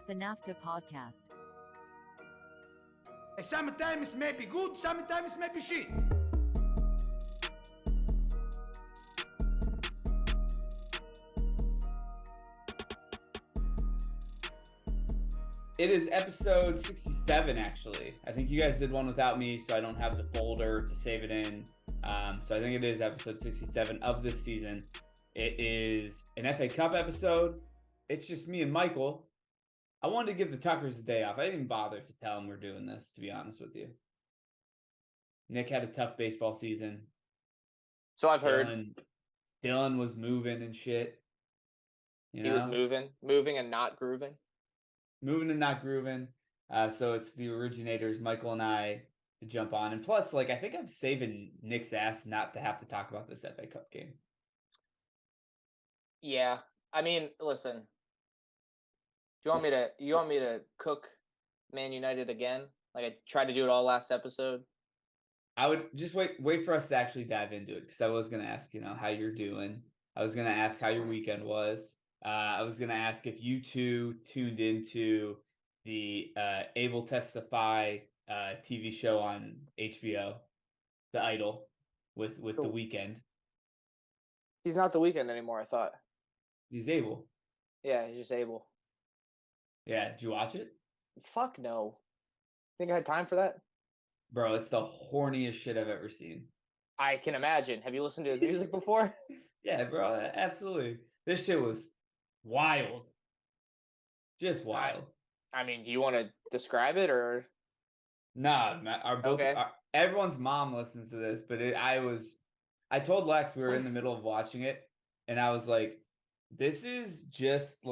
The NAFTA Podcast. Sometimes it may be good, sometimes it may be shit. It is episode 67, actually. I think you guys did one without me, so I don't have the folder to save it in. So I think it is episode 67 of this season. It is an FA Cup episode. It's just me and Michael. I wanted to give the Tuckers a day off. I didn't even bother to tell them we're doing this, to be honest with you. Nick had a tough baseball season. So I've heard. Dylan was moving and shit. He was moving and not grooving. Moving and not grooving. So it's the originators, Michael and I, to jump on. And plus, I think I'm saving Nick's ass not to have to talk about this FA Cup game. Yeah. I mean, listen. Do you want me to cook Man United again? Like I tried to do it all last episode? I would just wait for us to actually dive into it, because I was going to ask, how you're doing. I was going to ask how your weekend was. I was going to ask if you two tuned into the Able Testify TV show on HBO, The Idol, with The Weeknd. He's not The Weeknd anymore, I thought. He's Able. Yeah, he's just Able. Yeah, did you watch it? Fuck no. Think I had time for that? Bro, it's the horniest shit I've ever seen. I can imagine. Have you listened to his music before? Yeah, bro, absolutely. This shit was wild. Just wild. I mean, do you want to describe it or? Nah, everyone's mom listens to this, but I told Lex we were in the middle of watching it, and I was like, this is just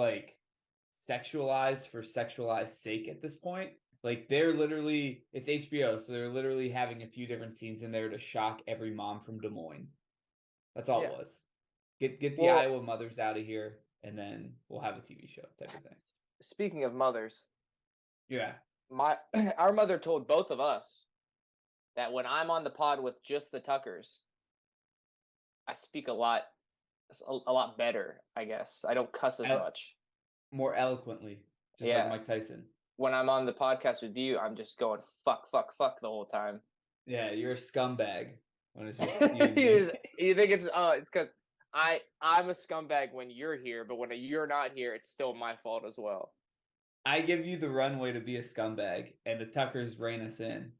sexualized for sexualized sake at this point. It's HBO, so they're literally having a few different scenes in there to shock every mom from Des Moines. That's all it was. Get the Iowa mothers out of here, and then we'll have a TV show type of thing. Speaking of mothers. Yeah. Our mother told both of us that when I'm on the pod with just the Tuckers, I speak a lot better, I guess. I don't cuss as much. More eloquently, like Mike Tyson. When I'm on the podcast with you, I'm just going fuck the whole time. Yeah, you're a scumbag. When it's just you think it's because I'm a scumbag when you're here, but when you're not here, it's still my fault as well. I give you the runway to be a scumbag, and the Tuckers rein us in.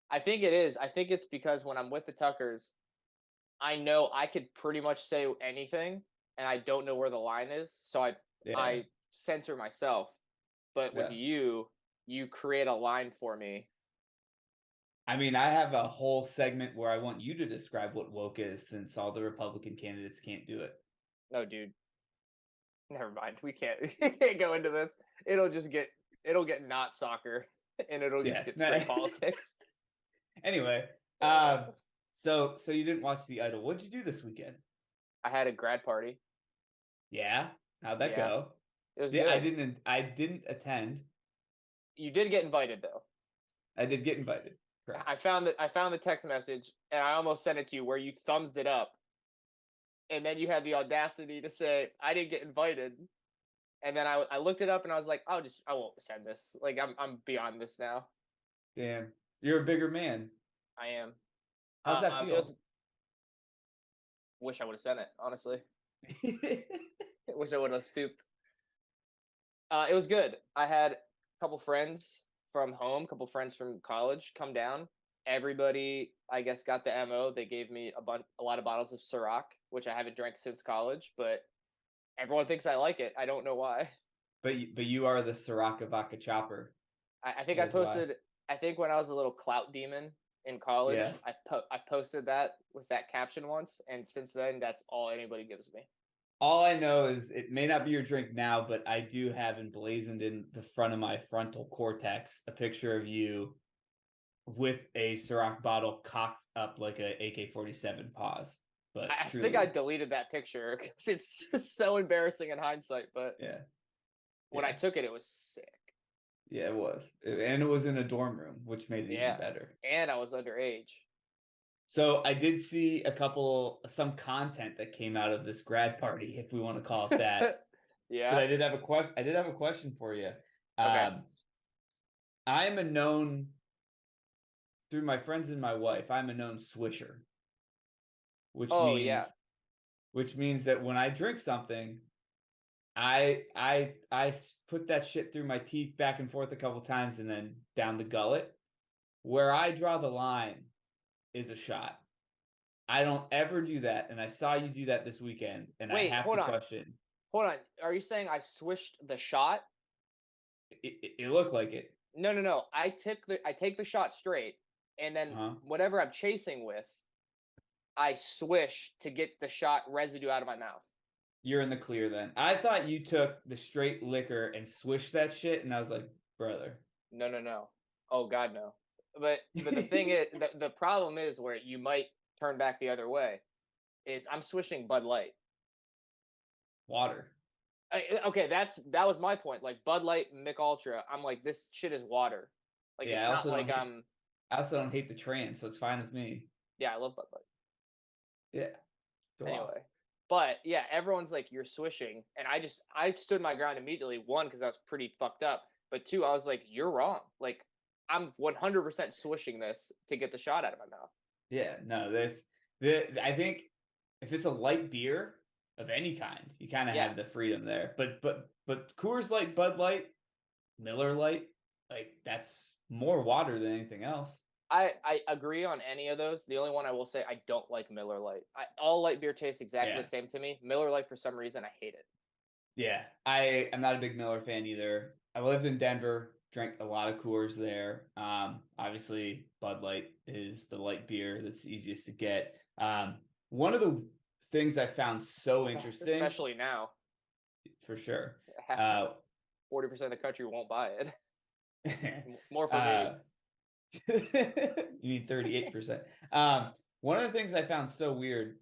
I think it is. I think it's because when I'm with the Tuckers, I know I could pretty much say anything, and I don't know where the line is, so I censor myself. But with you create a line for me. I mean, I have a whole segment where I want you to describe what woke is, since all the Republican candidates can't do it. No, dude. Never mind. We can't go into this. It'll get not soccer, and it'll just get straight politics. Anyway, so you didn't watch The Idol. What'd you do this weekend? I had a grad party. Yeah? How'd that go? It was good. I didn't attend. You did get invited, though. I did get invited. Correct. I found the text message, and I almost sent it to you where you thumbs it up, and then you had the audacity to say I didn't get invited, and then I looked it up and I was like, I won't send this. I'm beyond this now. Damn, you're a bigger man. I am. How's that feel? Wish I would have sent it, honestly. Wish I would have stooped. It was good. I had a couple friends from home, a couple friends from college come down. Everybody, I guess, got the MO. They gave me a lot of bottles of Ciroc, which I haven't drank since college, but everyone thinks I like it. I don't know why. But you are the Ciroc vodka chopper. I think I posted. Why. I think when I was a little clout demon in college, I posted that with that caption once, and since then, that's all anybody gives me. All I know is it may not be your drink now, but I do have emblazoned in the front of my frontal cortex a picture of you with a Ciroc bottle cocked up like a AK-47 pause. But I think I deleted that picture because it's so embarrassing in hindsight. But when I took it, it was sick. Yeah, it was. And it was in a dorm room, which made it even better. And I was underage. So I did see some content that came out of this grad party, if we want to call it that. Yeah. But I did have a question. I did have a question for you. Okay. I am a known, through my friends and my wife, I'm a known swisher, which Oh means yeah. that when I drink something, I put that shit through my teeth back and forth a couple times and then down the gullet. Where I draw the line is a shot. I don't ever do that, and I saw you do that this weekend, and I Wait, have hold to on. question. Hold on. Are you saying I swished the shot? It looked like it. No. I take the shot straight, and then whatever I'm chasing with, I swish to get the shot residue out of my mouth. You're in the clear then. I thought you took the straight liquor and swished that shit, and I was like, brother. No. Oh God, no. But the thing is, the problem is where you might turn back the other way. Is I'm swishing Bud Light. Water. Okay, that was my point. Like Bud Light, Mick Ultra, I'm like, this shit is water. Like Yeah, it's not like I'm. I also don't hate the trans, so it's fine with me. Yeah, I love Bud Light. Yeah. Anyway, but yeah, everyone's like, you're swishing, and I stood my ground immediately. One, because I was pretty fucked up, but two, I was like, you're wrong. Like I'm 100% swishing this to get the shot out of my mouth. Yeah, no, I think if it's a light beer of any kind, you kind of have the freedom there. But Coors Light, Bud Light, Miller Light, like that's more water than anything else. I agree on any of those. The only one I will say I don't like Miller Lite. All light beer tastes exactly the same to me. Miller Lite, for some reason, I hate it. Yeah, I'm not a big Miller fan either. I lived in Denver, drank a lot of Coors there. Obviously, Bud Light is the light beer that's easiest to get. One of the things I found so interesting, especially now, for sure, 40% of the country won't buy it. More for me. You need 38%. One of the things I found so weird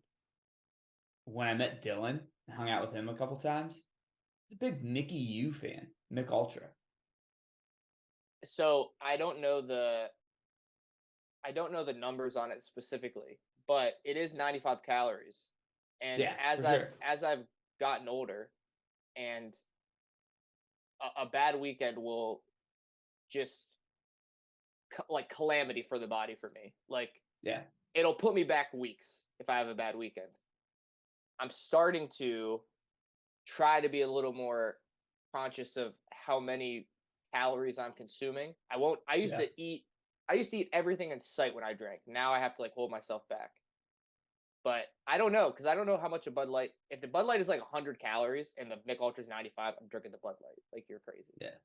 when I met Dylan, hung out with him a couple times, he's a big Mickey U fan, Mick Ultra. So I don't know the numbers on it specifically, but it is 95 calories. And as I've gotten older, and a bad weekend will just like calamity for the body for me. Like, it'll put me back weeks if I have a bad weekend. I'm starting to try to be a little more conscious of how many calories I'm consuming. I used to eat everything in sight when I drank. Now I have to like hold myself back. But I don't know, because I don't know how much a Bud Light. If the Bud Light is like 100 calories and the Mick Ultra is 95, I'm drinking the Bud Light. Like, you're crazy. Yeah.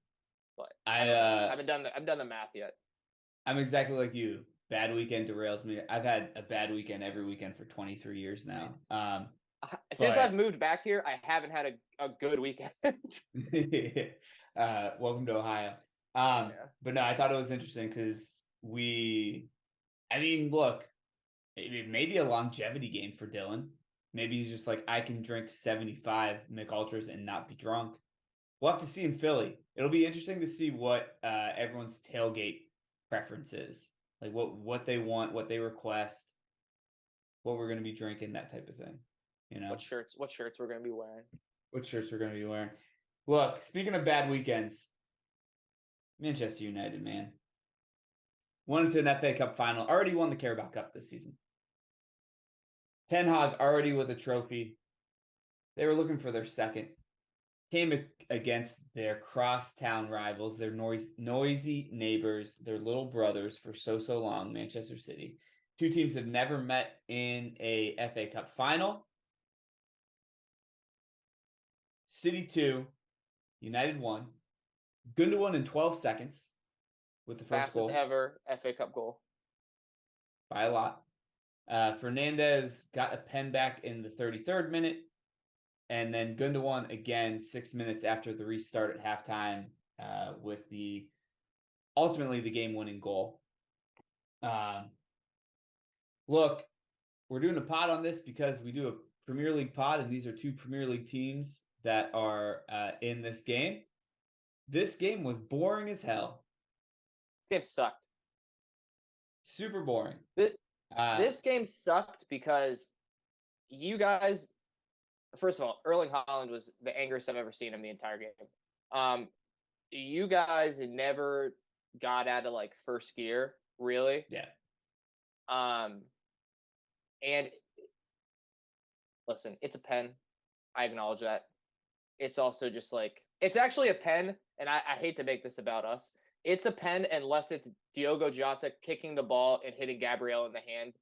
But I haven't done the math yet. I'm exactly like you. Bad weekend derails me. I've had a bad weekend every weekend for 23 years now. Since I've moved back here, I haven't had a good weekend. Welcome to Ohio. But no, I thought it was interesting because look, it may be a longevity game for Dylan. Maybe he's just like, I can drink 75 Mick Ultras and not be drunk. We'll have to see in Philly. It'll be interesting to see what everyone's tailgate preference is. Like what they want, what they request, what we're going to be drinking, that type of thing. You know, what shirts we're going to be wearing. What shirts we're going to be wearing. Look, speaking of bad weekends, Manchester United, man. Went into an FA Cup final. Already won the Carabao Cup this season. Ten Hag already with a trophy. They were looking for their second. Came against their crosstown rivals, their noisy neighbors, their little brothers for so long, Manchester City. Two teams have never met in a FA Cup final. City 2, United 1. Gundo won in 12 seconds with the first goal. Fastest ever FA Cup goal. By a lot. Fernandez got a pen back in the 33rd minute. And then Gundo won again 6 minutes after the restart at halftime with ultimately the game-winning goal. Look, we're doing a pod on this because we do a Premier League pod, and these are two Premier League teams that are in this game. This game was boring as hell. This game sucked. Super boring. This game sucked because you guys first of all, Erling Haaland was the angriest I've ever seen him the entire game. You guys never got out of like first gear, really. Yeah. And listen, it's a pen. I acknowledge that. It's also just like, it's actually a pen, and I hate to make this about us. It's a pen unless it's Diogo Jota kicking the ball and hitting Gabriel in the hand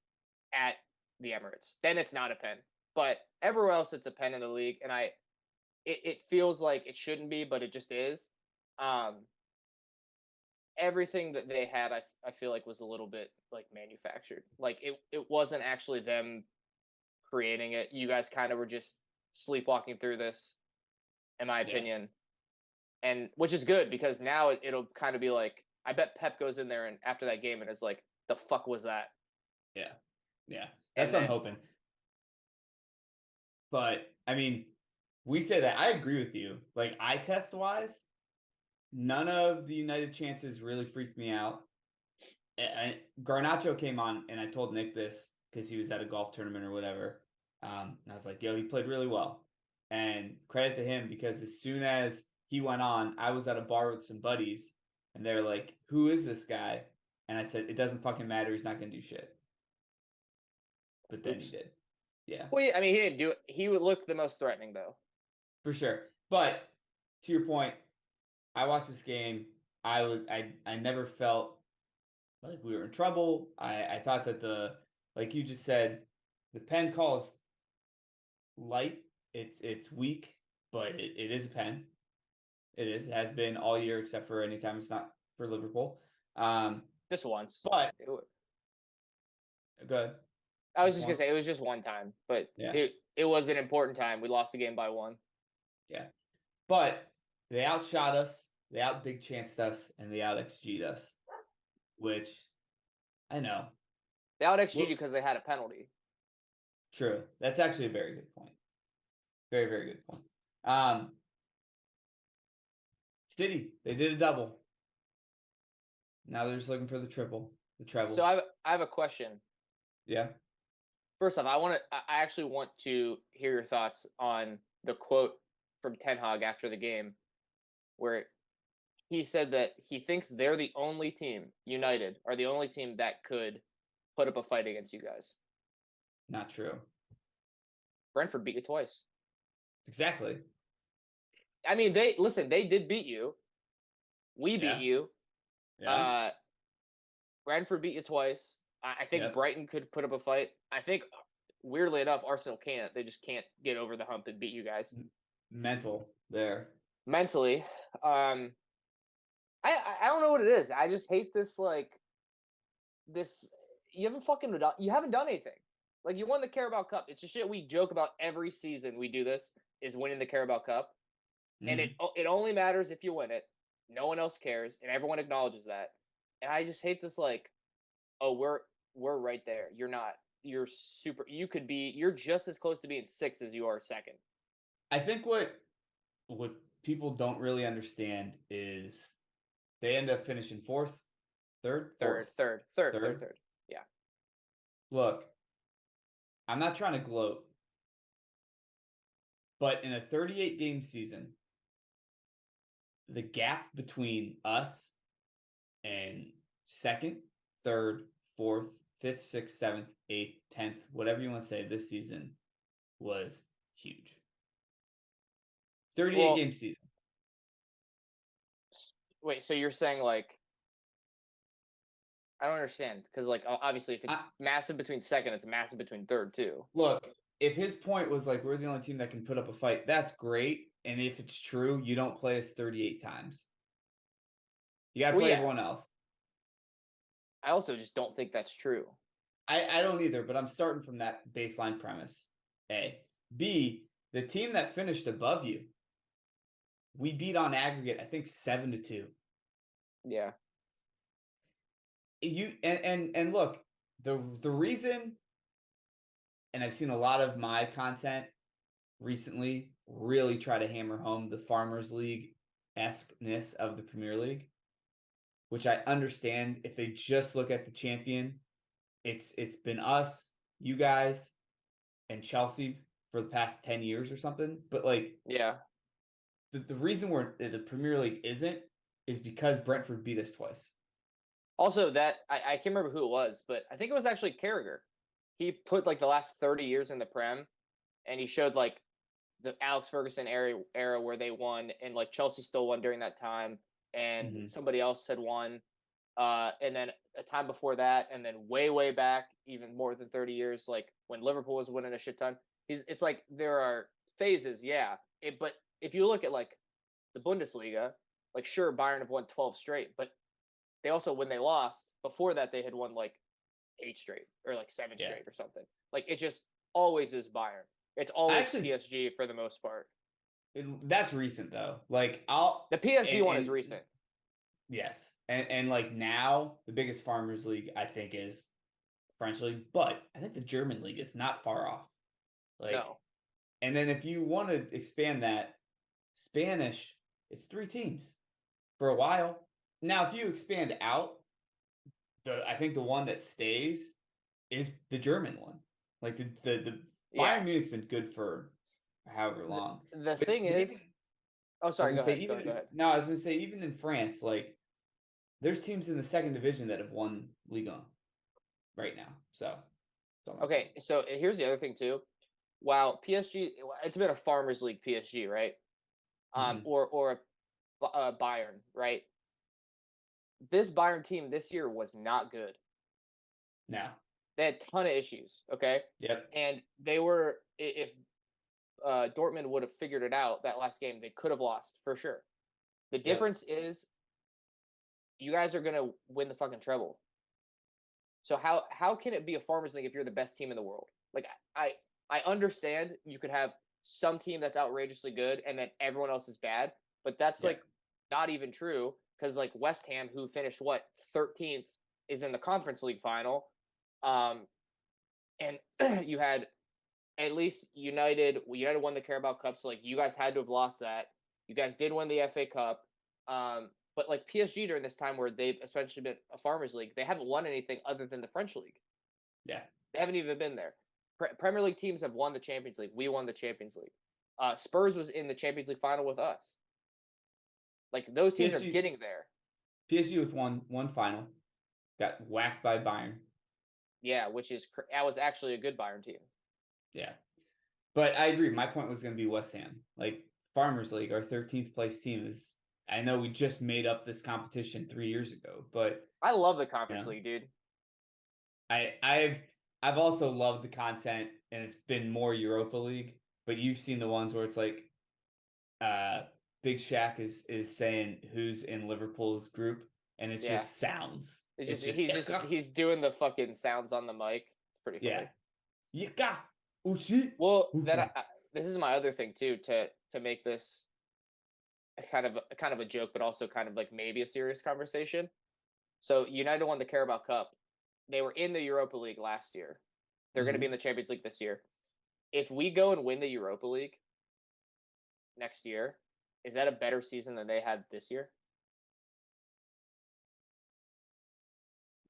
at the Emirates. Then it's not a pen. But everywhere else, it's a pen in the league, and it feels like it shouldn't be, but it just is. Everything that they had, I feel like was a little bit like manufactured. Like it wasn't actually them creating it. You guys kind of were just sleepwalking through this, in my opinion. And which is good, because now it'll kind of be like, I bet Pep goes in there and after that game and is like, the fuck was that? Yeah. That's what I'm hoping. But I mean, we say that. I agree with you. Like, eye test wise, none of the United chances really freaked me out. Garnacho came on, and I told Nick this because he was at a golf tournament or whatever. And I was like, yo, he played really well. And credit to him, because as soon as he went on, I was at a bar with some buddies, and they're like, who is this guy? And I said, it doesn't fucking matter. He's not going to do shit. But then he did. Yeah. Well, I mean, he didn't do it. He would look the most threatening, though. For sure. But to your point, I watched this game. I never felt like we were in trouble. I thought that like you just said, the pen call is light. It's weak, but it is a pen. It is. It has been all year, except for anytime it's not for Liverpool. Just once. But good. I was just gonna say it was just one time, but it was an important time. We lost the game by 1. Yeah, but they outshot us, they out big chanced us, and they out XG'd us, which I know. They out XG'd you because they had a penalty. True. That's actually a very good point. Very, very good point. City, they did a double. Now they're just looking for the treble. So I have a question. Yeah. First off, I actually want to hear your thoughts on the quote from Ten Hag after the game, where he said that he thinks they're the only team, United, are the only team that could put up a fight against you guys. Not true. Brentford beat you twice. Exactly. I mean, they did beat you. We beat you. Yeah. Brentford beat you twice. I think Brighton could put up a fight. I think, weirdly enough, Arsenal can't. They just can't get over the hump and beat you guys. Mental there. Mentally. I don't know what it is. I just hate this, you haven't done anything. Like, you won the Carabao Cup. It's just shit we joke about every season we do this, is winning the Carabao Cup. Mm-hmm. And it only matters if you win it. No one else cares, and everyone acknowledges that. And I just hate this, oh, we're right there. You're not. You're just as close to being 6th as you are 2nd. I think what people don't really understand is they end up finishing 4th, 3rd? Third. Yeah. Look, I'm not trying to gloat, but in a 38-game season, the gap between us and 2nd, 3rd, 4th, 5th, 6th, 7th, 8th, 10th, whatever you want to say, this season was huge. 38-game season. Wait, so you're saying, I don't understand, because, obviously, if it's massive between 2nd, it's massive between 3rd, too. Look, if his point was, we're the only team that can put up a fight, that's great. And if it's true, you don't play us 38 times. You got to play everyone else. I also just don't think that's true. I don't either, but I'm starting from that baseline premise. A. B, the team that finished above you, we beat on aggregate, I think 7-2. Yeah. And look, the reason, and I've seen a lot of my content recently really try to hammer home the Farmers League-esque-ness of the Premier League, which I understand. If they just look at the champion, it's been us, you guys, and Chelsea for the past 10 years or something. But like, yeah. the reason the Premier League isn't is because Brentford beat us twice. Also, that I can't remember who it was, but I think it was actually Carragher. He put like the last 30 years in the Prem, and he showed like the Alex Ferguson era where they won, and like Chelsea still won during that time, and somebody else had won, and then a time before that, and then way back, even more than 30 years, like when Liverpool was winning a shit ton. It's like there are phases, yeah. But if you look at like the Bundesliga, like sure Bayern have won 12 straight, but they also, when they lost before that, they had won like 8 straight or like 7 straight or something. Like it just always is Bayern. It's always PSG for the most part. That's recent though. Like the PSG one is recent. Yes, and like now the biggest Farmers League I think is French league, but I think the German league is not far off. Like, no. And then if you want to expand that, Spanish, it's 3 teams for a while. Now, if you expand out, I think the one that stays is the German one. Like the Bayern Munich's been good for however long. The thing is, sorry, go ahead. No, I was gonna say even in France, like there's teams in the second division that have won Ligue 1 right now. So okay, so here's the other thing too. While PSG, it's been a Farmers League PSG, right? Or a Bayern, right? This Bayern team this year was not good. No. They had a ton of issues, okay? Yep. And they were, if Dortmund would have figured it out that last game, they could have lost for sure. The difference is you guys are going to win the fucking treble. So how can it be a Farmers League if you're the best team in the world? Like, I understand you could have some team that's outrageously good and then everyone else is bad, but that's like not even true because like West Ham, who finished 13th, is in the Conference League final, and you had at least United won the Carabao Cup, so like you guys had to have lost that. You guys did win the FA Cup, but like PSG during this time where they've essentially been a Farmers League, they haven't won anything other than the French League. Yeah, they haven't even been there. Premier League teams have won the Champions League. We won the Champions League. Spurs was in the Champions League final with us. Like those teams are getting there. PSG with one final, got whacked by Bayern. Yeah, that was actually a good Bayern team. Yeah, but I agree. My point was going to be West Ham. Like Farmers League, our 13th place team is. I know we just made up this competition 3 years ago, but I love the Conference League, dude. I've also loved the content, and it's been more Europa League. But you've seen the ones where it's like, Big Shaq is saying who's in Liverpool's group, and it just sounds. He's doing the fucking sounds on the mic. It's pretty funny. Yeah. Well, this is my other thing too to make this kind of a joke, but also kind of like maybe a serious conversation. So United won the Carabao Cup. They were in the Europa League last year. They're going to be in the Champions League this year. If we go and win the Europa League next year, is that a better season than they had this year?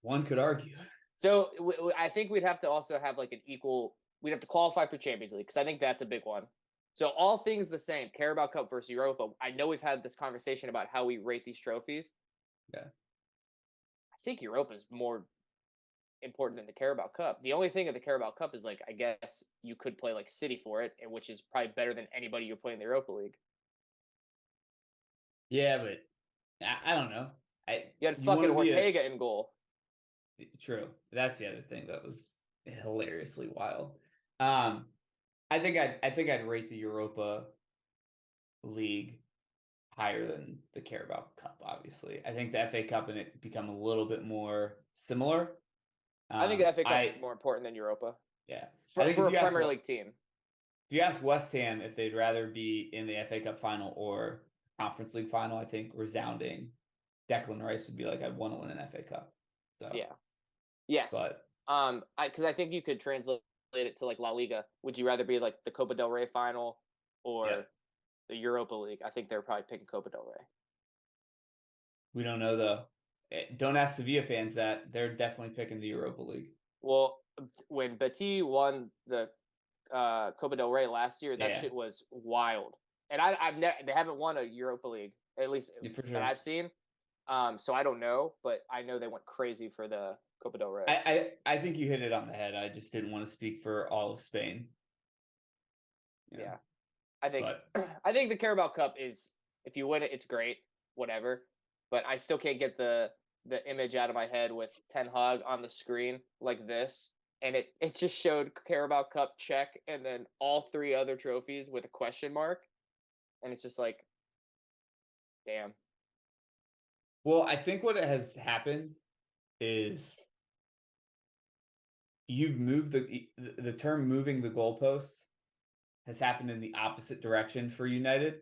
One could argue. So I think we'd have to also have like an equal. We'd have to qualify for Champions League because I think that's a big one. So all things the same, Carabao Cup versus Europa. I know we've had this conversation about how we rate these trophies. Yeah. I think Europa is more important than the Carabao Cup. The only thing of the Carabao Cup is like, I guess you could play like City for it, which is probably better than anybody you play in the Europa League. Yeah, but I don't know. You had fucking Ortega in goal. True. That's the other thing that was hilariously wild. I think I'd rate the Europa League higher than the Carabao Cup. Obviously, I think the FA Cup and it become a little bit more similar. I think the FA Cup is more important than Europa. Yeah, for a Premier League team. If you ask West Ham if they'd rather be in the FA Cup final or Conference League final, I think resounding Declan Rice would be like, I'd want to win an FA Cup. So yeah, yes, but because I think you could translate it to like La Liga. Would you rather be like the Copa del Rey final or the Europa League? I think they're probably picking Copa del Rey. We don't know though. Don't ask Sevilla fans that. They're definitely picking the Europa League. Well, when Betis won the Copa del Rey last year. That shit was wild. And they haven't won a Europa League, at least that I've seen. So I don't know, but I know they went crazy for the Copa del Rey. I think you hit it on the head. I just didn't want to speak for all of Spain. Yeah. I think the Carabao Cup is, if you win it, it's great, whatever. But I still can't get the image out of my head with Ten Hag on the screen like this. And it just showed Carabao Cup check and then all 3 other trophies with a question mark. And it's just like, damn. Well, I think what has happened is you've moved the term moving the goalposts has happened in the opposite direction for United,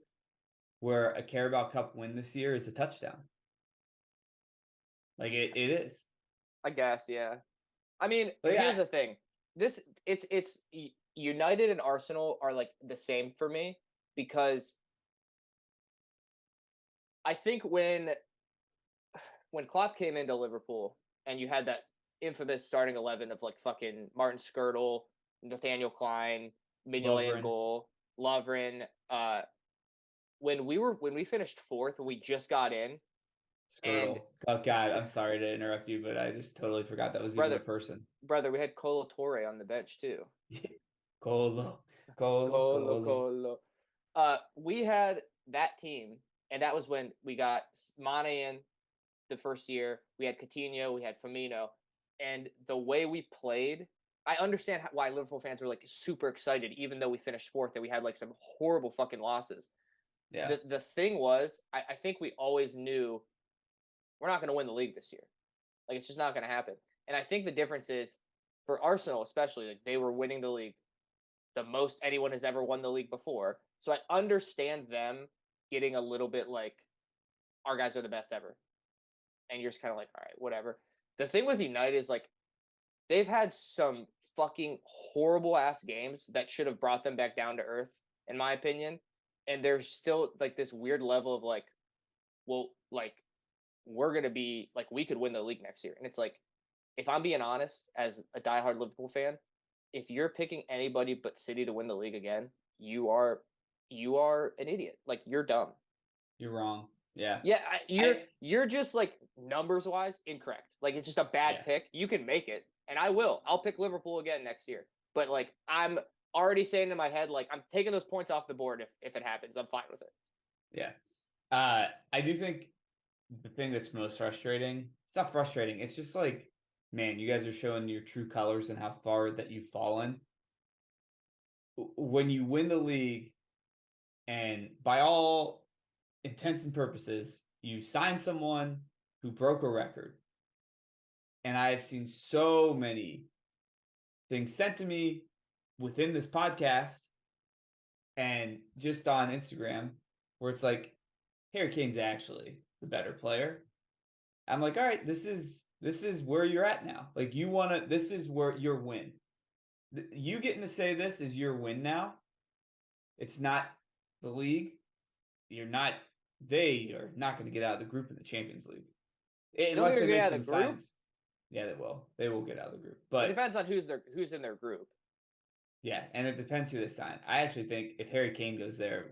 where a Carabao Cup win this year is a touchdown. Like it is. I guess, yeah. I mean, here's the thing. It's United and Arsenal are like the same for me, because I think when Klopp came into Liverpool and you had that infamous starting 11 of like fucking Martin Skirtle, Nathaniel Klein, Mignolet goal, Lovren. When we finished 4th, we just got in. Skirtle. Oh God, I'm sorry to interrupt you, but I just totally forgot that was even a person. Brother, we had Colo Torre on the bench too. Colo. We had that team, and that was when we got Mane in the first year. We had Coutinho, we had Firmino, and the way we played, I understand why Liverpool fans were like super excited, even though we finished 4th and we had like some horrible fucking losses. Yeah. The thing was, I think we always knew we're not going to win the league this year. Like, it's just not going to happen. And I think the difference is, for Arsenal especially, like, they were winning the league the most anyone has ever won the league before. So I understand them getting a little bit like, our guys are the best ever. And you're just kind of like, all right, whatever. The thing with United is, like, they've had some fucking horrible ass games that should have brought them back down to earth, in my opinion. And there's still like this weird level of like, well, like, we're going to be like, we could win the league next year. And it's like, if I'm being honest, as a diehard Liverpool fan, if you're picking anybody but City to win the league again, you are an idiot. Like, you're dumb. You're wrong. Yeah. Yeah. You're just like numbers wise incorrect. Like, it's just a bad pick. You can make it. And I'll pick Liverpool again next year. But like, I'm already saying in my head, like, I'm taking those points off the board if it happens. I'm fine with it. Yeah. I do think the thing that's most frustrating, it's not frustrating. It's just like, man, you guys are showing your true colors and how far that you've fallen. When you win the league, and by all intents and purposes, you sign someone who broke a record. And I've seen so many things sent to me within this podcast and just on Instagram where it's like, Harry Kane's actually the better player. I'm like, all right, this is where you're at now. Like, this is where your win. You getting to say this is your win now. It's not the league. They are not going to get out of the group in the Champions League. Unless they make some signs. Yeah, they will. They will get out of the group. But it depends on who's in their group. Yeah, and it depends who they sign. I actually think if Harry Kane goes there,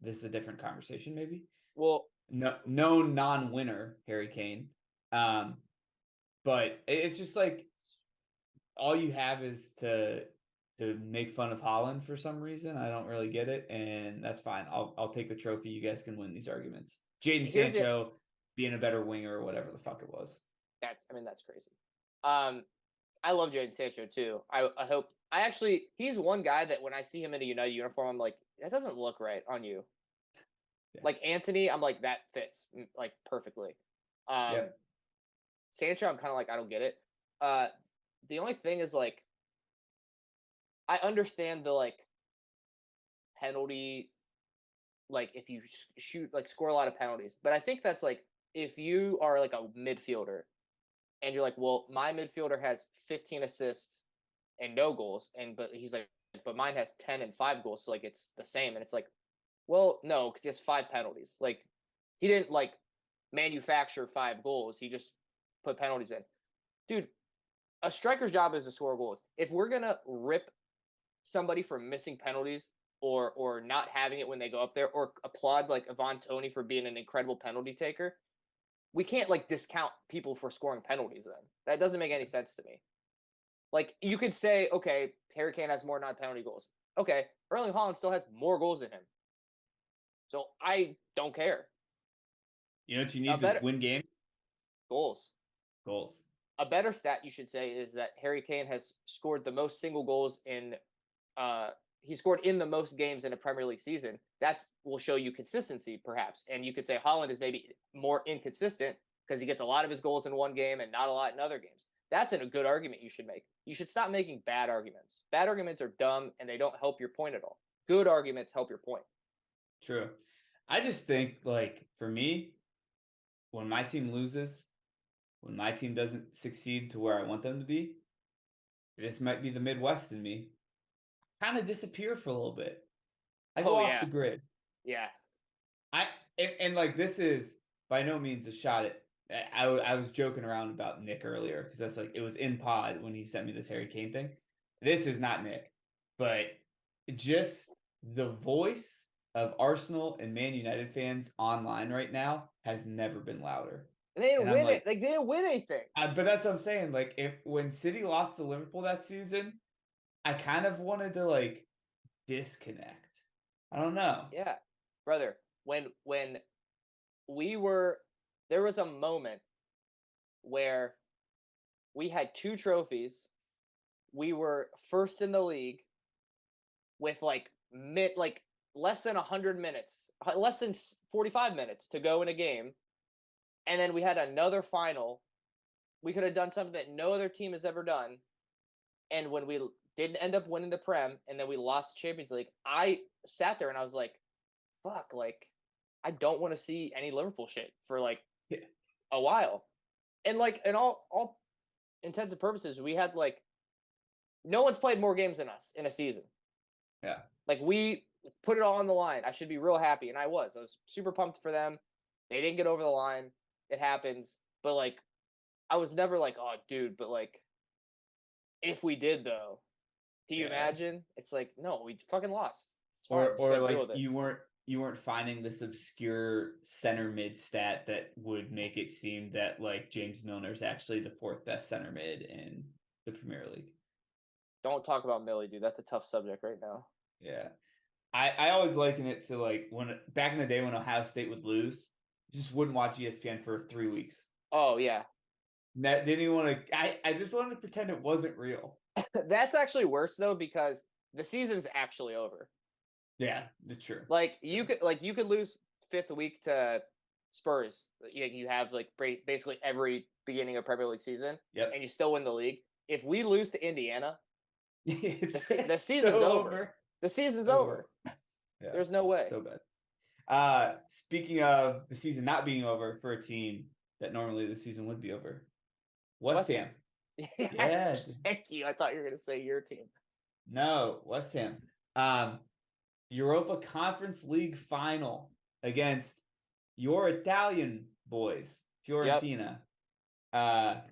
this is a different conversation, maybe. Well, no non-winner Harry Kane, but it's just like all you have is to make fun of Haaland for some reason. I don't really get it, and that's fine. I'll take the trophy. You guys can win these arguments. Jadon Sancho being a better winger or whatever the fuck it was. That's crazy. I love Jadon Sancho too. I hope. He's one guy that when I see him in a United uniform, I'm like, that doesn't look right on you. Yeah. Like Anthony, I'm like, that fits like perfectly. Yep. Sancho, I'm kind of like, I don't get it. The only thing is like, I understand the like penalty, like if you score a lot of penalties, but I think that's like if you are like a midfielder and you're like, well, my midfielder has 15 assists and no goals, but he's like, but mine has 10 and 5 goals, so like it's the same, and it's like, well, no, because he has 5 penalties. Like, he didn't like manufacture 5 goals; he just put penalties in. Dude, a striker's job is to score goals. If we're gonna rip somebody for missing penalties or not having it when they go up there, or applaud like Ivan Toney for being an incredible penalty taker, we can't like discount people for scoring penalties then. That doesn't make any sense to me. Like, you could say, okay, Harry Kane has more non-penalty goals. Okay, Erling Haaland still has more goals than him. So I don't care. You know what you need to win games? Goals. Goals. A better stat you should say is that Harry Kane has scored the most single goals in he scored in the most games in a Premier League season. That will show you consistency, perhaps. And you could say Haaland is maybe more inconsistent because he gets a lot of his goals in one game and not a lot in other games. That's a good argument you should make. You should stop making bad arguments. Bad arguments are dumb and they don't help your point at all. Good arguments help your point. True. I just think, like, for me, when my team loses, when my team doesn't succeed to where I want them to be, this might be the Midwest in me, kind of disappear for a little bit. I go off the grid. Yeah. And like, this is by no means a shot at. I was joking around about Nick earlier because that's like, it was in pod when he sent me this Harry Kane thing. This is not Nick, but just the voice of Arsenal and Man United fans online right now has never been louder. They didn't win it. Like, they didn't win anything. But that's what I'm saying. Like, when City lost to Liverpool that season, I kind of wanted to like disconnect. I don't know. Yeah, brother. When there was a moment where we had 2 trophies. We were first in the league with less than 100 minutes, less than 45 minutes to go in a game. And then we had another final. We could have done something that no other team has ever done. And when we didn't end up winning the Prem and then we lost the Champions League, I sat there and I was like, fuck, like, I don't want to see any Liverpool shit for like a while. And like, in all intents and purposes, we had like, no one's played more games than us in a season. Yeah. Like, we put it all on the line. I should be real happy. And I was super pumped for them. They didn't get over the line. It happens. But like, I was never like, oh dude, but like, if we did though, can you imagine? It's like, no, we fucking lost. Or like, you weren't finding this obscure center mid stat that would make it seem that like James Milner's actually the 4th best center mid in the Premier League. Don't talk about Millie, dude. That's a tough subject right now. Yeah. I always liken it to like when back in the day when Ohio State would lose, just wouldn't watch ESPN for 3 weeks. Oh yeah. That didn't even want to. I just wanted to pretend it wasn't real. That's actually worse though, because the season's actually over. Yeah, that's true. Like you could lose 5th week to Spurs. You have like basically every beginning of Premier League season, and you still win the league. If we lose to Indiana, the season's over. The season's over. Yeah, there's no way. So bad. Speaking of the season not being over for a team that normally the season would be over, West Ham. Yes, yeah. Thank you. I thought you were going to say your team. No, West Ham. Europa Conference League final against your Italian boys, Fiorentina. Yep.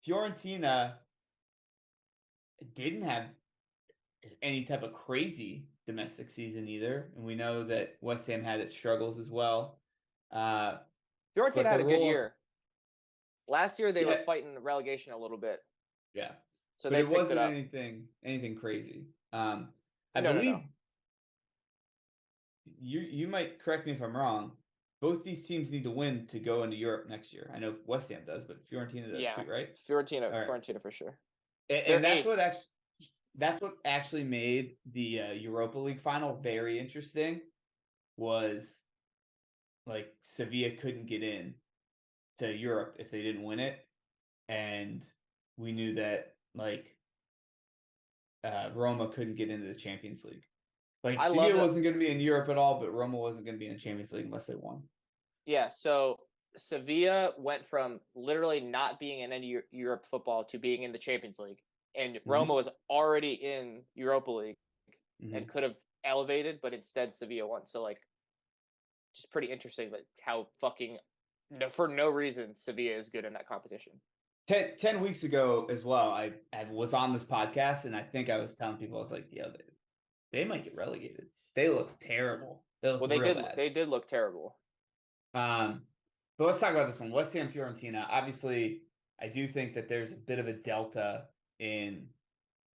Fiorentina didn't have any type of crazy domestic season either, and we know that West Ham had its struggles as well. Fiorentina had a good year. Last year they were fighting relegation a little bit. Yeah, so but it wasn't anything crazy. I believe you might correct me if I'm wrong. Both these teams need to win to go into Europe next year. I know West Ham does, but Fiorentina does too, right? Fiorentina for sure. And that's what actually made the Europa League final very interesting. Was like Sevilla couldn't get in to Europe if they didn't win it, and we knew that like Roma couldn't get into the Champions League. Like Sevilla wasn't going to be in Europe at all, but Roma wasn't going to be in the Champions League unless they won. Yeah, so Sevilla went from literally not being in any Europe football to being in the Champions League, and Roma was already in Europa League and could have elevated, but instead Sevilla won. So like, just pretty interesting, like how fucking for no reason Sevilla is good in that competition. 10 weeks ago as well, I was on this podcast, and I think I was telling people, I was like, yo, they might get relegated. They look terrible. They look real bad. They did look terrible. But let's talk about this one. West Ham Fiorentina. Obviously, I do think that there's a bit of a delta in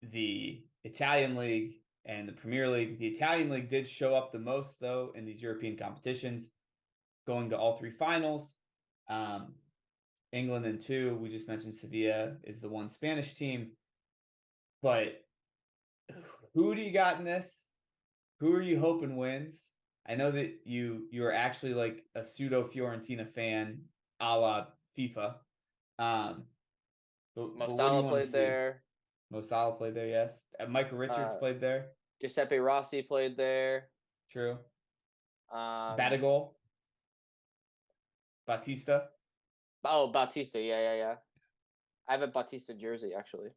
the Italian league and the Premier League. The Italian league did show up the most, though, in these European competitions, going to all 3 finals. England in 2. We just mentioned Sevilla is the one Spanish team. But who do you got in this? Who are you hoping wins? I know that you are actually like a pseudo Fiorentina fan, a la FIFA. Mo Salah played there. Mo Salah played there, yes. Michael Richards played there. Giuseppe Rossi played there. True. Batagol. Batista. Oh, Bautista. Yeah. I have a Bautista jersey, actually.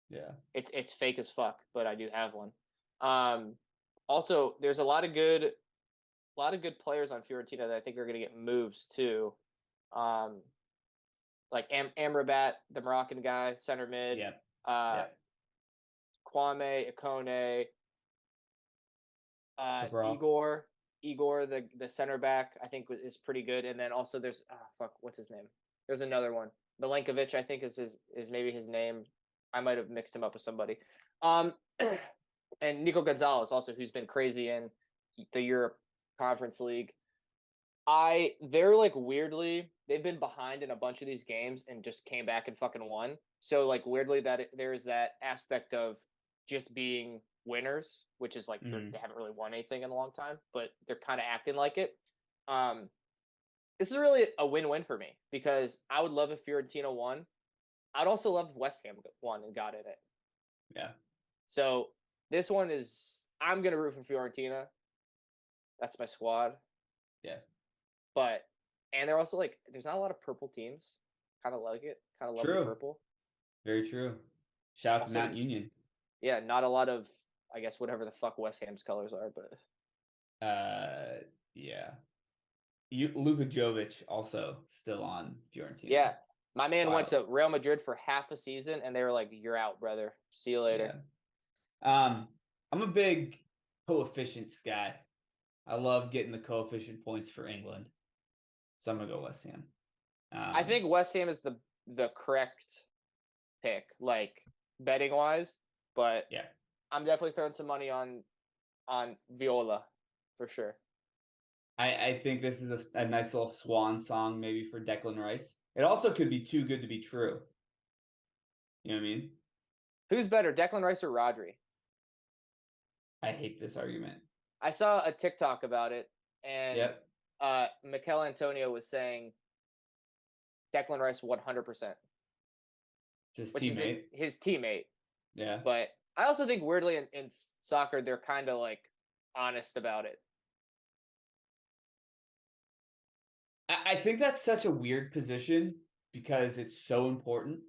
Yeah. It's fake as fuck, but I do have one. Also, there's a lot of good players on Fiorentina that I think are going to get moves too. Like Amrabat, the Moroccan guy, center mid. Yeah. Kwame, Ikone, Igor, the center back, I think is pretty good. And then also there's what's his name? There's another one. Milenkovic, I think is maybe his name. I might have mixed him up with somebody. And Nico Gonzalez also, who's been crazy in the Europe Conference League. They're like weirdly, they've been behind in a bunch of these games and just came back and fucking won. So like weirdly there's that aspect of just being winners, which is like they haven't really won anything in a long time, but they're kind of acting like it. This is really a win-win for me because I would love if Fiorentina won. I'd also love if West Ham won and got in it. Yeah. So this one I'm going to root for Fiorentina. That's my squad. Yeah. And they're also like, there's not a lot of purple teams. Kind of like it. Kind of love the purple. Very true. Shout out to Mount Union. Yeah, not a lot of, I guess, whatever the fuck West Ham's colors are, but. Yeah. Luka Jovic also still on Fiorentina. Yeah. My man went to Real Madrid for half a season, and they were like, "You're out, brother. See you later." Yeah. I'm a big coefficients guy. I love getting the coefficient points for England, so I'm gonna go West Ham. I think West Ham is the correct pick, like betting wise. But yeah, I'm definitely throwing some money on Viola for sure. I think this is a nice little swan song maybe for Declan Rice. It also could be too good to be true. You know what I mean? Who's better, Declan Rice or Rodri? I hate this argument. I saw a TikTok about it, and Mikel Antonio was saying Declan Rice 100%. His teammate. His teammate. Yeah. But I also think weirdly in soccer, they're kind of like honest about it. I think that's such a weird position because it's so important,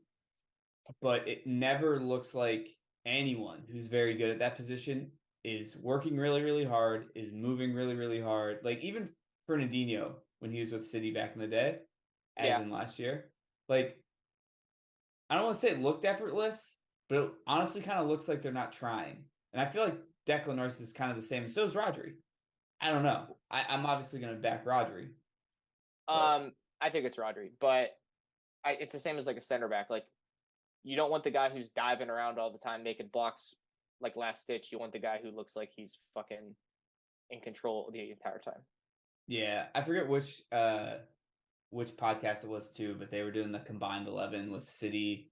but it never looks like anyone who's very good at that position is working really, really hard, is moving really, really hard. Like even Fernandinho, when he was with City back in the day, in last year, like I don't want to say it looked effortless, but it honestly kind of looks like they're not trying. And I feel like Declan Rice is kind of the same. So is Rodri. I don't know. I'm obviously going to back Rodri. I think it's Rodri, but it's the same as like a center back. Like you don't want the guy who's diving around all the time, making blocks like last stitch. You want the guy who looks like he's fucking in control the entire time. Yeah, I forget which podcast it was too, but they were doing the combined 11 with City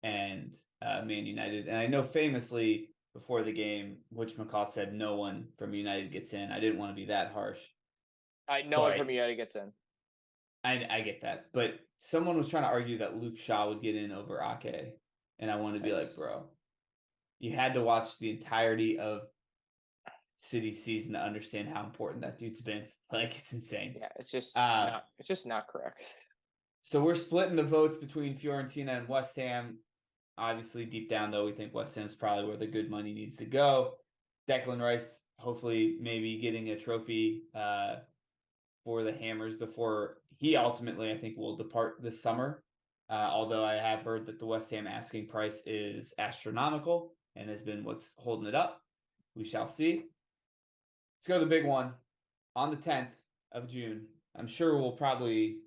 and Man United, and I know famously before the game, whatchamacallit said no one from United gets in. I didn't want to be that harsh. No one from United gets in. I get that, but someone was trying to argue that Luke Shaw would get in over Ake, and I wanted to be like, bro, you had to watch the entirety of City's season to understand how important that dude's been. Like, it's insane. Yeah, it's just not correct. So we're splitting the votes between Fiorentina and West Ham. Obviously, deep down, though, we think West Ham's probably where the good money needs to go. Declan Rice, hopefully, maybe getting a trophy for the Hammers before he ultimately, I think, will depart this summer. Although I have heard that the West Ham asking price is astronomical and has been what's holding it up. We shall see. Let's go to the big one on the 10th of June. I'm sure we'll probably.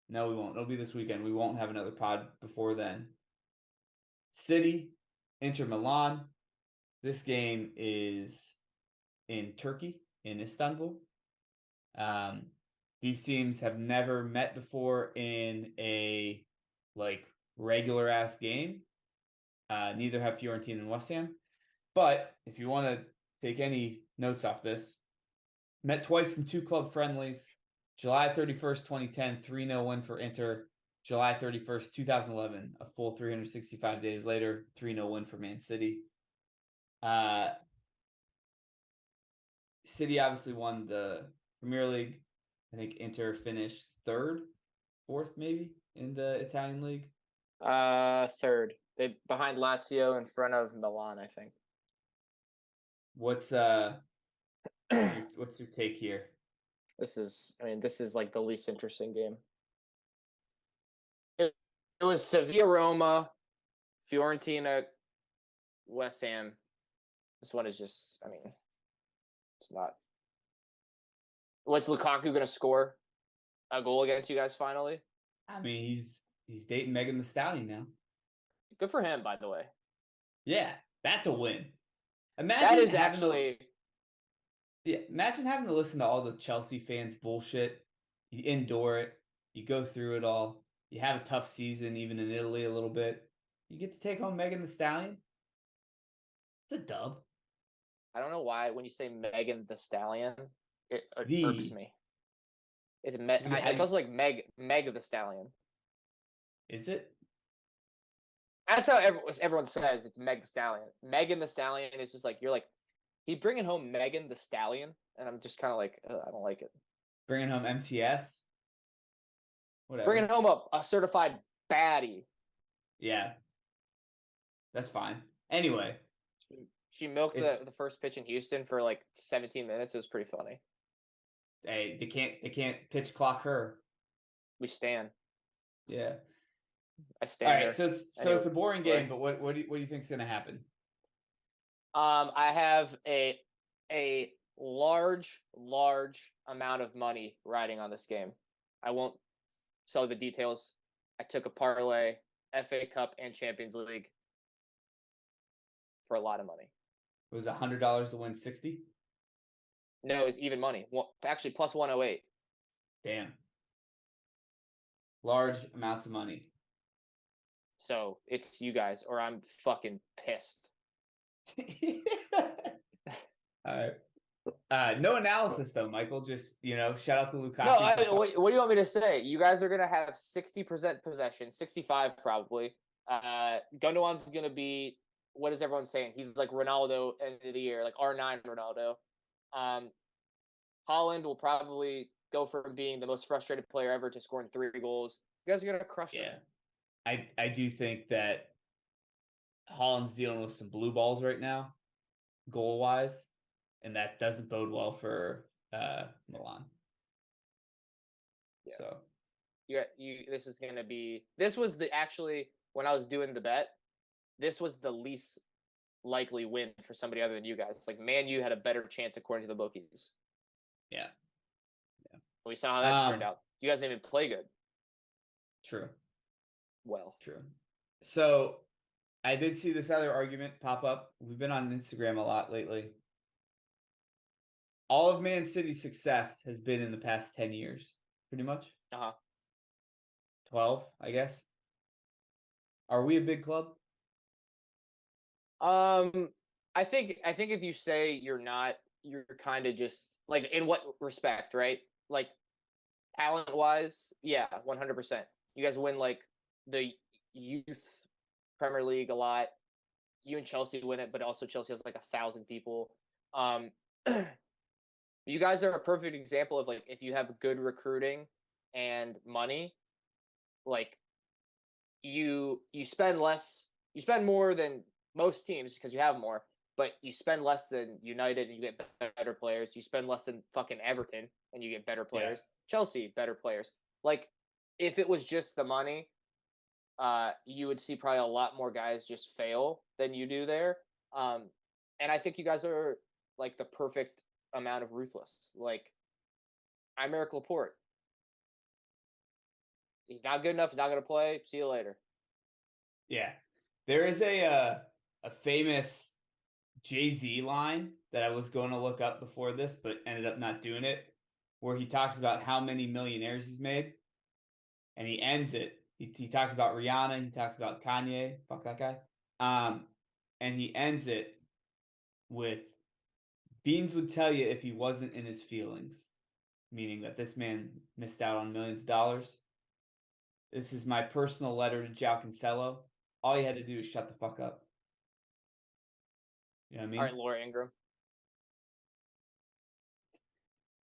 No, we won't. It'll be this weekend. We won't have another pod before then. City, Inter Milan. This game is in Turkey, in Istanbul. These teams have never met before in a regular ass game. Neither have Fiorentina and West Ham. But if you want to take any notes off this, met twice in 2 club friendlies. July 31st, 2010, 3-0 win for Inter. July 31st, 2011, a full 365 days later, 3-0 win for Man City. City obviously won the Premier League. I think Inter finished 3rd, 4th maybe in the Italian league. 3rd. They behind Lazio, in front of Milan, I think. What's your take here? This is like the least interesting game. It was Sevilla, Roma, Fiorentina, West Ham. This one is just, it's not. What's Lukaku going to score? A goal against you guys finally? He's dating Megan Thee Stallion now. Good for him, by the way. Yeah, that's a win. Imagine having to listen to all the Chelsea fans' bullshit. You endure it. You go through it all. You have a tough season, even in Italy a little bit. You get to take home Megan Thee Stallion. It's a dub. I don't know why when you say Megan Thee Stallion, it irks me. It's also like Meg Thee Stallion. Is it? That's how everyone says it's Meg Thee Stallion. Megan Thee Stallion is just like, you're like, he bringing home Megan Thee Stallion, and I'm just kind of like, I don't like it. Bringing home MTS? Whatever. Bringing home a certified baddie. Yeah. That's fine. Anyway. She milked the first pitch in Houston for like 17 minutes. It was pretty funny. Hey, they can't pitch clock her. We stand. Yeah. I stand. All right, so it's a boring game, but what do you think's gonna happen? I have a large amount of money riding on this game. I won't sell the details. I took a parlay, FA Cup and Champions League, for a lot of money. It was $100 to win 60? No, it was even money. Actually, plus 108. Damn. Large amounts of money. So it's you guys, or I'm fucking pissed. All right. No analysis though, Michael. Just shout out to Lukaku. No, what do you want me to say? You guys are gonna have 60% possession, 65 probably. Gundogan's gonna be, what is everyone saying? He's like Ronaldo end of the year, like R9 Ronaldo. Holland will probably go from being the most frustrated player ever to scoring 3 goals. You guys are gonna crush him. I do think that Holland's dealing with some blue balls right now, goal wise, and that doesn't bode well for Milan. Yeah. So this was actually when I was doing the bet, this was the least likely win for somebody other than you guys. It's like Man U had a better chance according to the bookies. Yeah. We saw how that turned out. You guys didn't even play good. True. Well. True. So I did see this other argument pop up. We've been on Instagram a lot lately. All of Man City's success has been in the past 10 years, pretty much. 12, I guess. Are we a big club? I think if you say you're not, you're kind of just like, in what respect, right? Like talent wise, yeah, 100%. You guys win like the youth Premier League a lot. You and Chelsea win it, but also Chelsea has like 1,000 people. You guys are a perfect example of like, if you have good recruiting and money, like you spend less, you spend more than most teams because you have more, but you spend less than United and you get better players. You spend less than fucking Everton and you get better players. Yeah. Chelsea, better players. Like, if it was just the money, you would see probably a lot more guys just fail than you do there. And I think you guys are like the perfect amount of ruthless. Like, I'm Eric Laporte. He's not good enough. He's not going to play. See you later. Yeah. There is a famous Jay-Z line that I was going to look up before this, but ended up not doing it, where he talks about how many millionaires he's made, and he ends it. He talks about Rihanna, he talks about Kanye, fuck that guy, and he ends it with, Beans would tell you if he wasn't in his feelings, meaning that this man missed out on millions of dollars. This is my personal letter to João Cancelo. All you had to do is shut the fuck up. You know what I mean? All right, Laura Ingram.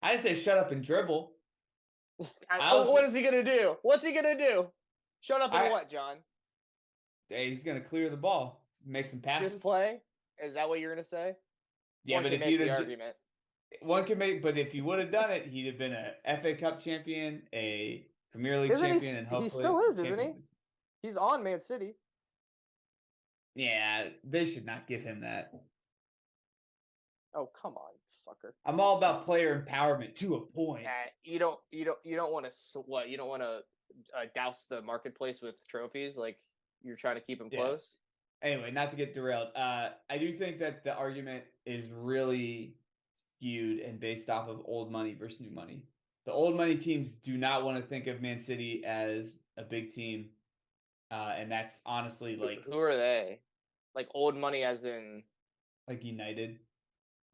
I didn't say shut up and dribble. What is he going to do? What's he going to do? Shut up and what, John? Hey, he's going to clear the ball. Make some passes. Just play? Is that what you're going to say? Yeah, but if you'd have... argument. One can make... But if he would have done it, he'd have been a FA Cup champion, a Premier League champion, and hopefully... He still is, isn't he? He's on Man City. Yeah, they should not give him that. Oh, come on, fucker. I'm all about player empowerment to a point. You don't want to what? You don't want to douse the marketplace with trophies? Like, you're trying to keep them close? Anyway, not to get derailed. I do think that the argument is really skewed and based off of old money versus new money. The old money teams do not want to think of Man City as a big team. And that's honestly like... Who are they? Like old money as in... Like United,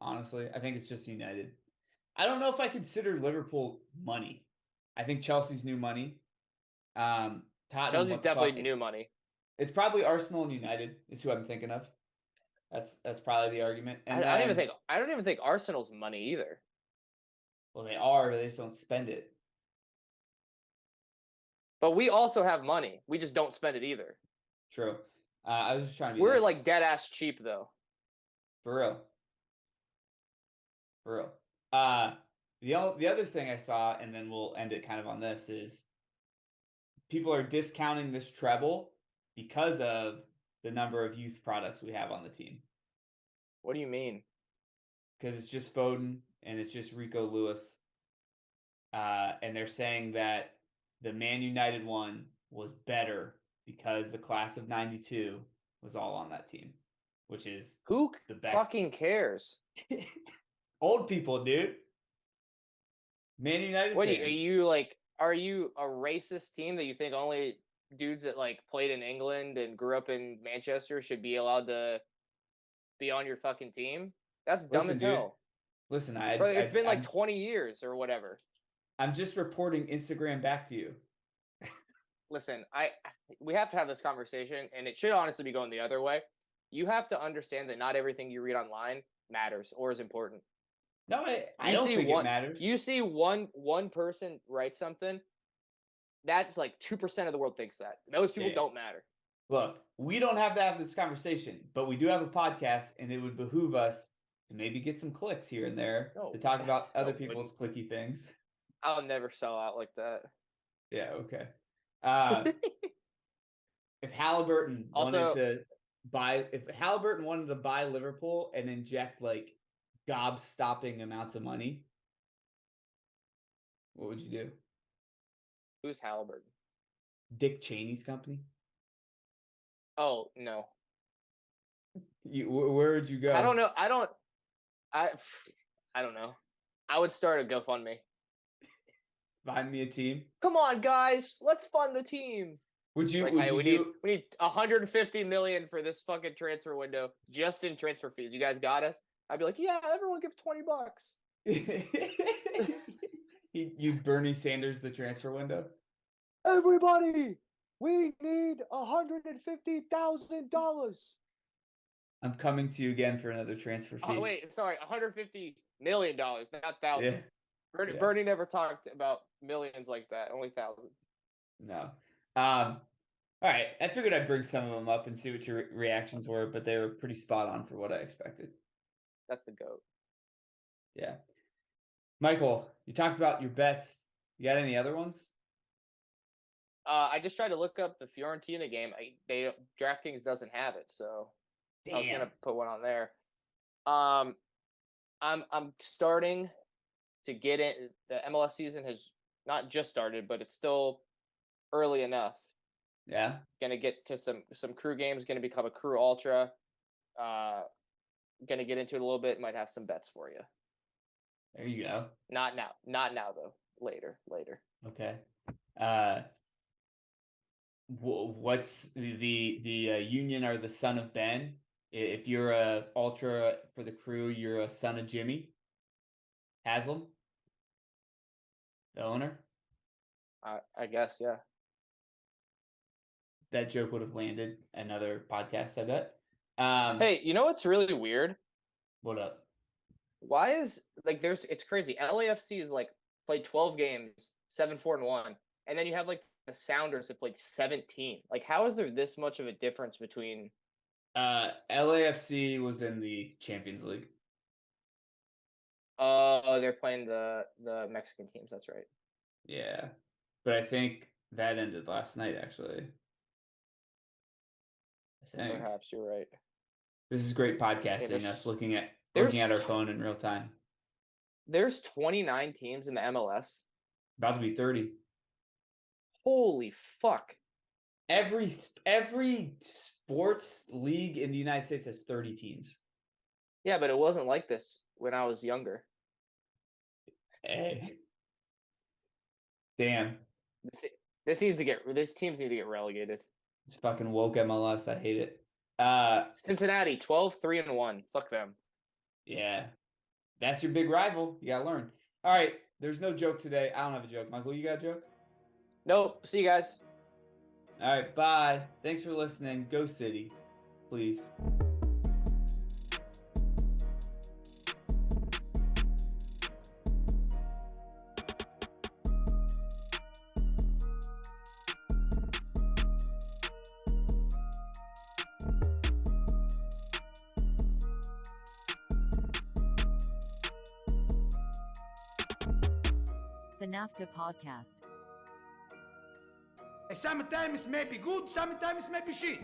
honestly. I think it's just United. I don't know if I consider Liverpool money. I think Chelsea's new money. Chelsea's definitely new money. It's probably Arsenal and United is who I'm thinking of. That's probably the argument. And I don't even think Arsenal's money either. Well, they are, but they just don't spend it. But we also have money. We just don't spend it either. True. I was just trying to be... We're like dead ass cheap though. For real. The other thing I saw, and then we'll end it kind of on this, is people are discounting this treble because of the number of youth products we have on the team. What do you mean? Because it's just Foden and it's just Rico Lewis. And they're saying that the Man United one was better because the class of 92 was all on that team, which is... Who fucking cares? Old people, dude. Man United. What are you a racist team that you think only dudes that like played in England and grew up in Manchester should be allowed to be on your fucking team? That's dumb as hell. Listen, it's been like 20 years or whatever. I'm just reporting Instagram back to you. Listen, we have to have this conversation, and it should honestly be going the other way. You have to understand that not everything you read online matters or is important. No, I don't think it matters. You see one person write something, that's like 2% of the world thinks that. Those people don't matter. Look, we don't have to have this conversation, but we do have a podcast, and it would behoove us to maybe get some clicks here and there to talk about other people's clicky things. I'll never sell out like that. Yeah, okay. If Halliburton wanted to buy Liverpool and inject like gob-stopping amounts of money, what would you do? Who's Halliburton? Dick Cheney's company. Oh no. Where would you go? I don't know. I don't know. I would start a GoFundMe. Find me a team. Come on, guys, let's fund the team. Would you? Like, we need 150 million for this fucking transfer window, just in transfer fees. You guys got us? I'd be like, yeah, everyone give $20. You Bernie Sanders the transfer window. Everybody, we need $150,000. I'm coming to you again for another transfer fee. Oh wait, sorry, $150 million, not thousands. Yeah. Bernie never talked about millions like that, only thousands. No. All right. I figured I'd bring some of them up and see what your reactions were, but they were pretty spot on for what I expected. That's the GOAT. Yeah. Michael, you talked about your bets. You got any other ones? I just tried to look up the Fiorentina game. DraftKings doesn't have it, so Damn. I was gonna put one on there. I'm starting to get in. The MLS season has not just started, but it's still early enough. Yeah. Gonna get to some crew games. Gonna become a crew ultra. Gonna get into it a little bit. Might have some bets for you. There you go. Not now though. Later. Okay. What's the Union are the son of Ben? If you're a ultra for the crew, you're a son of Jimmy Haslam, the owner. I guess, yeah. That joke would have landed another podcast, I bet. Hey, you know what's really weird? What up? Why is it's crazy. LAFC is played 12 games, 7-4-1, and then you have the Sounders that played 17. How is there this much of a difference between? LAFC was in the Champions League. Oh, they're playing the Mexican teams. That's right. Yeah, but I think that ended last night. Actually, I think perhaps you're right. This is great podcasting. Us looking at our phone in real time. There's 29 teams in the MLS. About to be 30. Holy fuck! Every sports league in the United States has 30 teams. Yeah, but it wasn't like this when I was younger. Hey. Damn. These teams need to get relegated. It's fucking woke MLS. I hate it. Cincinnati 12-3-1. Fuck them. Yeah. That's your big rival. You gotta learn. All right. There's no joke today. I don't have a joke. Michael, you got a joke? Nope. See you guys. All right. Bye. Thanks for listening. Go City. Please. The NAFTA podcast. Sometimes maybe good, sometimes maybe shit.